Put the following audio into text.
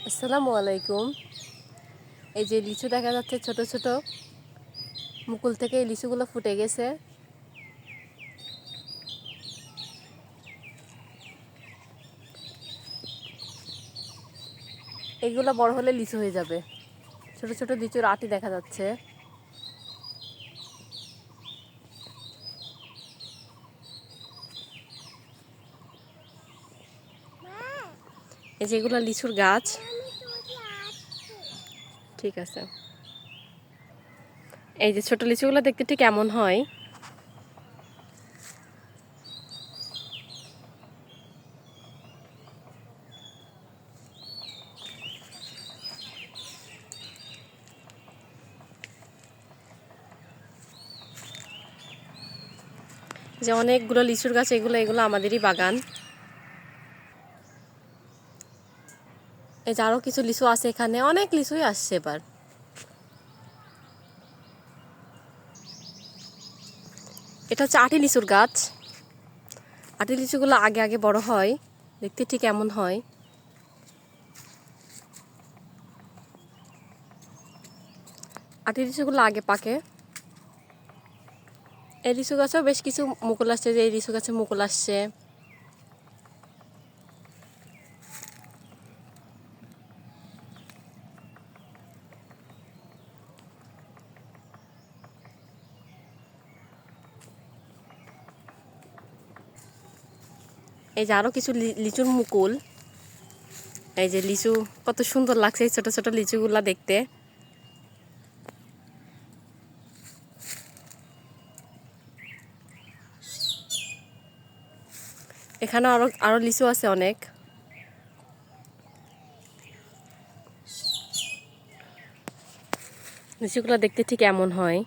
আসসালামু আলাইকুম। এই যে লিচু দেখা যাচ্ছে ছোট ছোট মুকুল থেকে এই লিচুগুলো ফুটে গেছে। এইগুলো বড় হলে লিচু হয়ে যাবে। ছোট ছোট লিচুর আটি দেখা যাচ্ছে। এই যে এগুলো লিচুর গাছ। ঠিক আছে। এই যে ছোট লিচুগুলো দেখতে ঠিক কেমন হয়। যে অনেকগুলো লিচুর গাছ, এগুলো আমাদেরই বাগান। এই যে আরো কিছু লিচু আছে, এখানে অনেক লিচুই আসছে এবার। এটা হচ্ছে আটি লিচুর গাছ। আটি লিচুগুলো আগে আগে বড় হয়, দেখতে ঠিক এমন হয়। আটি লিচুগুলো আগে পাকে। এই লিচু গাছেও বেশ কিছু মুকুল আসছে, যে এই লিচু গাছে মুকুল আসছে। এই যে আরো কিছু লিচুর মুকুল। এই যে লিচু কত সুন্দর লাগছে, এই ছোট ছোট লিচুগুলা দেখতে। এখানে আরো আরো লিচু আছে অনেক। লিচুগুলো দেখতে ঠিক এমন হয়।